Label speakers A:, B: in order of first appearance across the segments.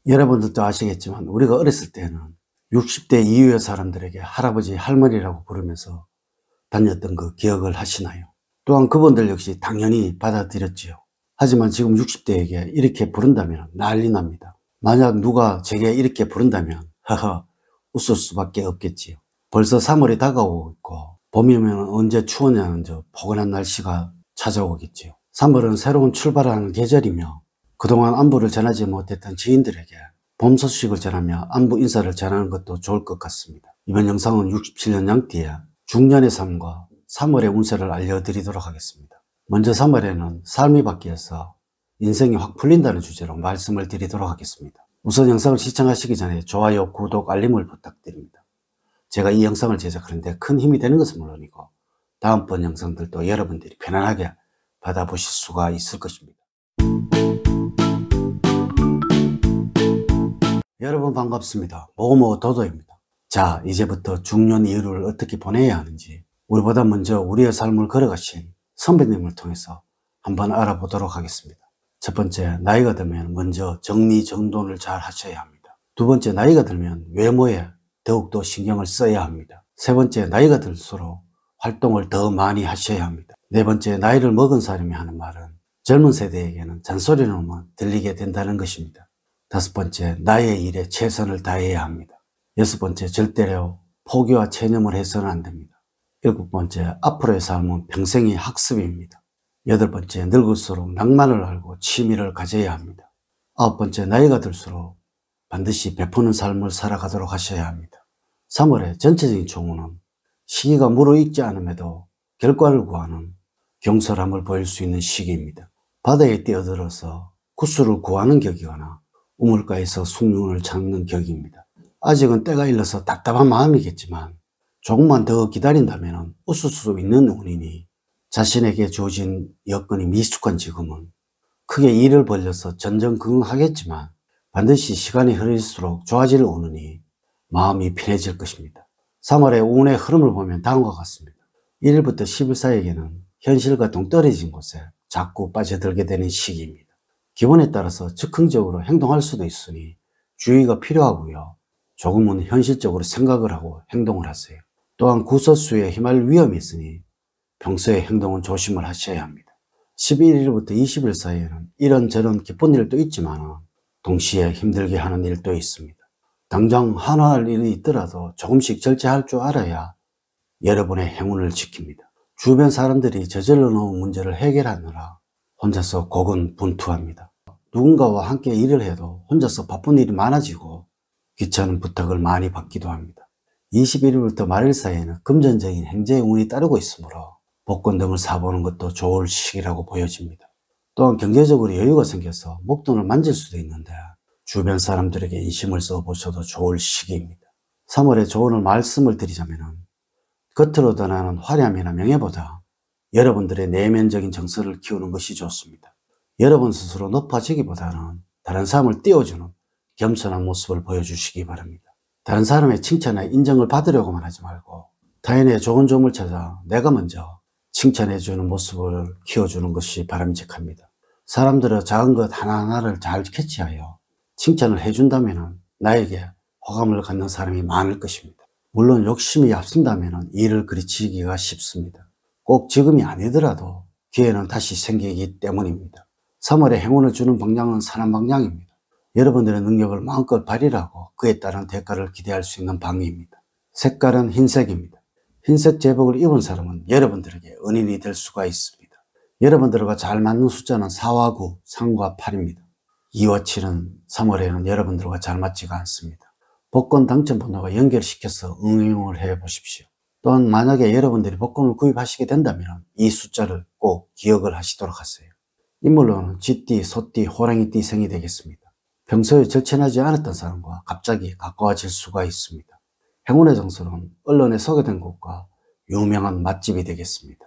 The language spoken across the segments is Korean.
A: 여러분들도 아시겠지만 우리가 어렸을 때는 60대 이후의 사람들에게 할아버지, 할머니라고 부르면서 다녔던 그 기억을 하시나요? 또한 그분들 역시 당연히 받아들였지요. 하지만 지금 60대에게 이렇게 부른다면 난리 납니다. 만약 누가 제게 이렇게 부른다면 허허 웃을 수밖에 없겠지요. 벌써 3월이 다가오고 있고 봄이면 언제 추우냐는 저 포근한 날씨가 찾아오겠지요. 3월은 새로운 출발을 하는 계절이며 그동안 안부를 전하지 못했던 지인들에게 봄 소식을 전하며 안부 인사를 전하는 것도 좋을 것 같습니다. 이번 영상은 67년 양띠의 중년의 삶과 3월의 운세를 알려드리도록 하겠습니다. 먼저 3월에는 삶이 바뀌어서 인생이 확 풀린다는 주제로 말씀을 드리도록 하겠습니다. 우선 영상을 시청하시기 전에 좋아요, 구독, 알림을 부탁드립니다. 제가 이 영상을 제작하는데 큰 힘이 되는 것은 물론이고 다음번 영상들도 여러분들이 편안하게 받아보실 수가 있을 것입니다. 여러분 반갑습니다. 모모 도도입니다. 자, 이제부터 중년 이후를 어떻게 보내야 하는지 우리보다 먼저 우리의 삶을 걸어가신 선배님을 통해서 한번 알아보도록 하겠습니다. 첫 번째, 나이가 들면 먼저 정리정돈을 잘 하셔야 합니다. 두 번째, 나이가 들면 외모에 더욱더 신경을 써야 합니다. 세 번째, 나이가 들수록 활동을 더 많이 하셔야 합니다. 네 번째, 나이를 먹은 사람이 하는 말은 젊은 세대에게는 잔소리로만 들리게 된다는 것입니다. 다섯 번째, 나의 일에 최선을 다해야 합니다. 여섯 번째, 절대로 포기와 체념을 해서는 안 됩니다. 일곱 번째, 앞으로의 삶은 평생의 학습입니다. 여덟 번째, 늙을수록 낭만을 알고 취미를 가져야 합니다. 아홉 번째, 나이가 들수록 반드시 베푸는 삶을 살아가도록 하셔야 합니다. 3월의 전체적인 총우는 시기가 무르익지 않음에도 결과를 구하는 경솔함을 보일 수 있는 시기입니다. 바다에 뛰어들어서 구슬을 구하는 격이거나 우물가에서 숭늉을 찾는 격입니다. 아직은 때가 일러서 답답한 마음이겠지만 조금만 더 기다린다면 웃을 수 있는 운이니 자신에게 주어진 여건이 미숙한 지금은 크게 일을 벌려서 전전긍긍하겠지만 반드시 시간이 흐를수록 좋아질 운이니 마음이 편해질 것입니다. 3월의 운의 흐름을 보면 다음과 같습니다. 1일부터 10일 사이에는 현실과 동떨어진 곳에 자꾸 빠져들게 되는 시기입니다. 기분에 따라서 즉흥적으로 행동할 수도 있으니 주의가 필요하고요. 조금은 현실적으로 생각을 하고 행동을 하세요. 또한 구설수에 휘말릴 위험이 있으니 평소의 행동은 조심을 하셔야 합니다. 11일부터 20일 사이에는 이런저런 기쁜 일도 있지만 동시에 힘들게 하는 일도 있습니다. 당장 하나 할 일이 있더라도 조금씩 절제할 줄 알아야 여러분의 행운을 지킵니다. 주변 사람들이 저질러 놓은 문제를 해결하느라 혼자서 고군분투합니다. 누군가와 함께 일을 해도 혼자서 바쁜 일이 많아지고 귀찮은 부탁을 많이 받기도 합니다. 21일부터 말일 사이에는 금전적인 행재의 운이 따르고 있으므로 복권 등을 사보는 것도 좋을 시기라고 보여집니다. 또한 경제적으로 여유가 생겨서 목돈을 만질 수도 있는데 주변 사람들에게 인심을 써보셔도 좋을 시기입니다. 3월에 조언을 말씀을 드리자면 겉으로 드러나는 화려함이나 명예보다 여러분들의 내면적인 정서를 키우는 것이 좋습니다. 여러분 스스로 높아지기보다는 다른 사람을 띄워주는 겸손한 모습을 보여주시기 바랍니다. 다른 사람의 칭찬에 인정을 받으려고만 하지 말고 타인의 좋은 점을 찾아 내가 먼저 칭찬해주는 모습을 키워주는 것이 바람직합니다. 사람들의 작은 것 하나하나를 잘 캐치하여 칭찬을 해준다면 나에게 호감을 갖는 사람이 많을 것입니다. 물론 욕심이 앞선다면 일을 그르치기가 쉽습니다. 꼭 지금이 아니더라도 기회는 다시 생기기 때문입니다. 3월에 행운을 주는 방향은 선한 방향입니다. 여러분들의 능력을 마음껏 발휘하고 그에 따른 대가를 기대할 수 있는 방위입니다. 색깔은 흰색입니다. 흰색 제복을 입은 사람은 여러분들에게 은인이 될 수가 있습니다. 여러분들과 잘 맞는 숫자는 4와 9, 3과 8입니다. 2와 7은 3월에는 여러분들과 잘 맞지가 않습니다. 복권 당첨 번호와 연결시켜서 응용을 해 보십시오. 또한 만약에 여러분들이 복권을 구입하시게 된다면 이 숫자를 꼭 기억을 하시도록 하세요. 인물로는 쥐띠, 소띠, 호랑이띠 생이 되겠습니다. 평소에 절친하지 않았던 사람과 갑자기 가까워질 수가 있습니다. 행운의 장소는 언론에 소개된 곳과 유명한 맛집이 되겠습니다.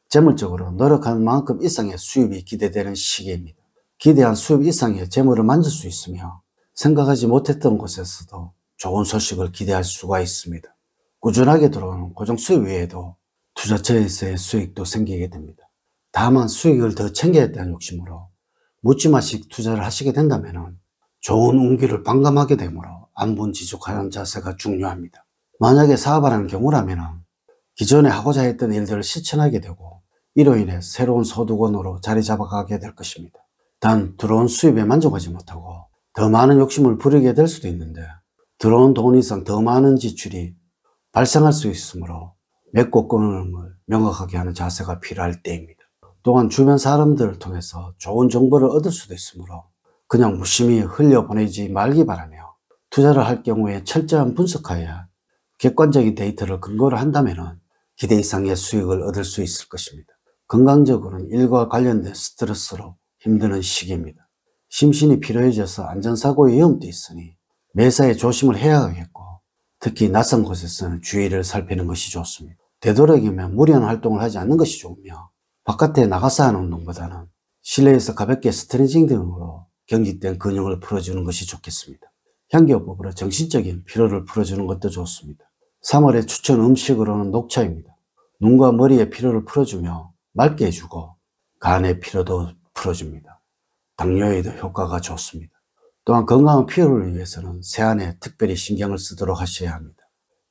A: 재물적으로 노력한 만큼 이상의 수입이 기대되는 시기입니다. 기대한 수입 이상의 재물을 만질 수 있으며 생각하지 못했던 곳에서도 좋은 소식을 기대할 수가 있습니다. 꾸준하게 들어오는 고정 수입 외에도 투자처에서의 수익도 생기게 됩니다. 다만 수익을 더 챙겨야 한다는 욕심으로 묻지마식 투자를 하시게 된다면 좋은 운기를 반감하게 되므로 안분지축하는 자세가 중요합니다. 만약에 사업하는 경우라면 기존에 하고자 했던 일들을 실천하게 되고 이로 인해 새로운 소득원으로 자리 잡아가게 될 것입니다. 단 들어온 수입에 만족하지 못하고 더 많은 욕심을 부리게 될 수도 있는데 들어온 돈 이상 더 많은 지출이 발생할 수 있으므로 맺고 끊음을 명확하게 하는 자세가 필요할 때입니다. 또한 주변 사람들을 통해서 좋은 정보를 얻을 수도 있으므로 그냥 무심히 흘려보내지 말기 바라며 투자를 할 경우에 철저한 분석하에 객관적인 데이터를 근거로 한다면 기대 이상의 수익을 얻을 수 있을 것입니다. 건강적으로는 일과 관련된 스트레스로 힘드는 시기입니다. 심신이 피로해져서 안전사고의 위험도 있으니 매사에 조심을 해야 하겠고 특히 낯선 곳에서는 주의를 살피는 것이 좋습니다. 되도록이면 무리한 활동을 하지 않는 것이 좋으며 바깥에 나가서 하는 운동보다는 실내에서 가볍게 스트레칭 등으로 경직된 근육을 풀어주는 것이 좋겠습니다. 향기요법으로 정신적인 피로를 풀어주는 것도 좋습니다. 3월의 추천 음식으로는 녹차입니다. 눈과 머리의 피로를 풀어주며 맑게 해주고 간의 피로도 풀어줍니다. 당뇨에도 효과가 좋습니다. 또한 건강한 피로를 위해서는 새해안에 특별히 신경을 쓰도록 하셔야 합니다.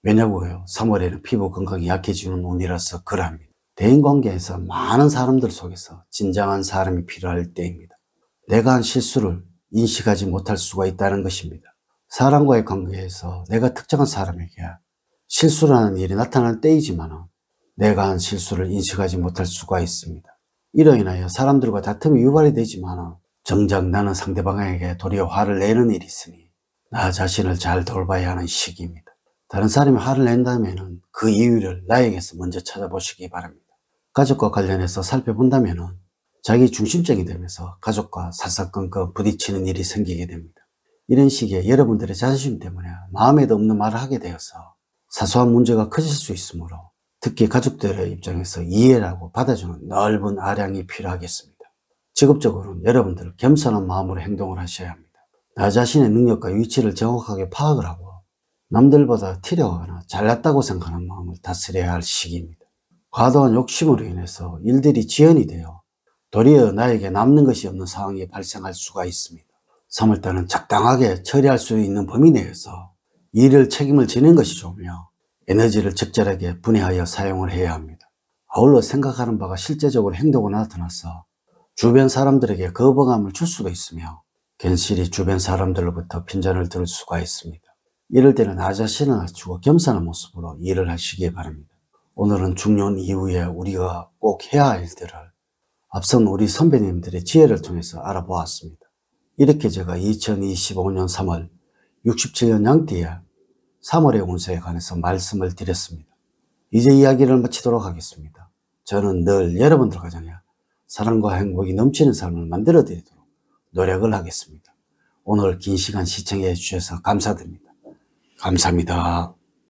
A: 왜냐고요? 3월에는 피부 건강이 약해지는 운이라서 그러합니다. 대인관계에서 많은 사람들 속에서 진정한 사람이 필요할 때입니다. 내가 한 실수를 인식하지 못할 수가 있다는 것입니다. 사람과의 관계에서 내가 특정한 사람에게 실수라는 일이 나타나는 때이지만 내가 한 실수를 인식하지 못할 수가 있습니다. 이로 인하여 사람들과 다툼이 유발이 되지만 정작 나는 상대방에게 도리어 화를 내는 일이 있으니 나 자신을 잘 돌봐야 하는 시기입니다. 다른 사람이 화를 낸다면 그 이유를 나에게서 먼저 찾아보시기 바랍니다. 가족과 관련해서 살펴본다면 자기 중심적이 되면서 가족과 사사건건 부딪히는 일이 생기게 됩니다. 이런 시기에 여러분들의 자존심 때문에 마음에도 없는 말을 하게 되어서 사소한 문제가 커질 수 있으므로 특히 가족들의 입장에서 이해라고 받아주는 넓은 아량이 필요하겠습니다. 직업적으로는 여러분들 겸손한 마음으로 행동을 하셔야 합니다. 나 자신의 능력과 위치를 정확하게 파악을 하고 남들보다 티려하거나 잘났다고 생각하는 마음을 다스려야 할 시기입니다. 과도한 욕심으로 인해서 일들이 지연이 되어 도리어 나에게 남는 것이 없는 상황이 발생할 수가 있습니다. 3월달은 적당하게 처리할 수 있는 범위 내에서 일을 책임을 지는 것이 좋으며 에너지를 적절하게 분해하여 사용을 해야 합니다. 아울러 생각하는 바가 실제적으로 행동으로 나타나서 주변 사람들에게 거부감을 줄 수도 있으며 괜시리 주변 사람들로부터 핀잔을 들 수가 있습니다. 이럴 때는 나 자신을 낮추고 겸손한 모습으로 일을 하시기 바랍니다. 오늘은 중년 이후에 우리가 꼭 해야 할 일들을 앞선 우리 선배님들의 지혜를 통해서 알아보았습니다. 이렇게 제가 2025년 3월 67년 양띠의 3월의 운세에 관해서 말씀을 드렸습니다. 이제 이야기를 마치도록 하겠습니다. 저는 늘 여러분들 가정에 사랑과 행복이 넘치는 삶을 만들어 드리도록 노력을 하겠습니다. 오늘 긴 시간 시청해 주셔서 감사드립니다. 감사합니다.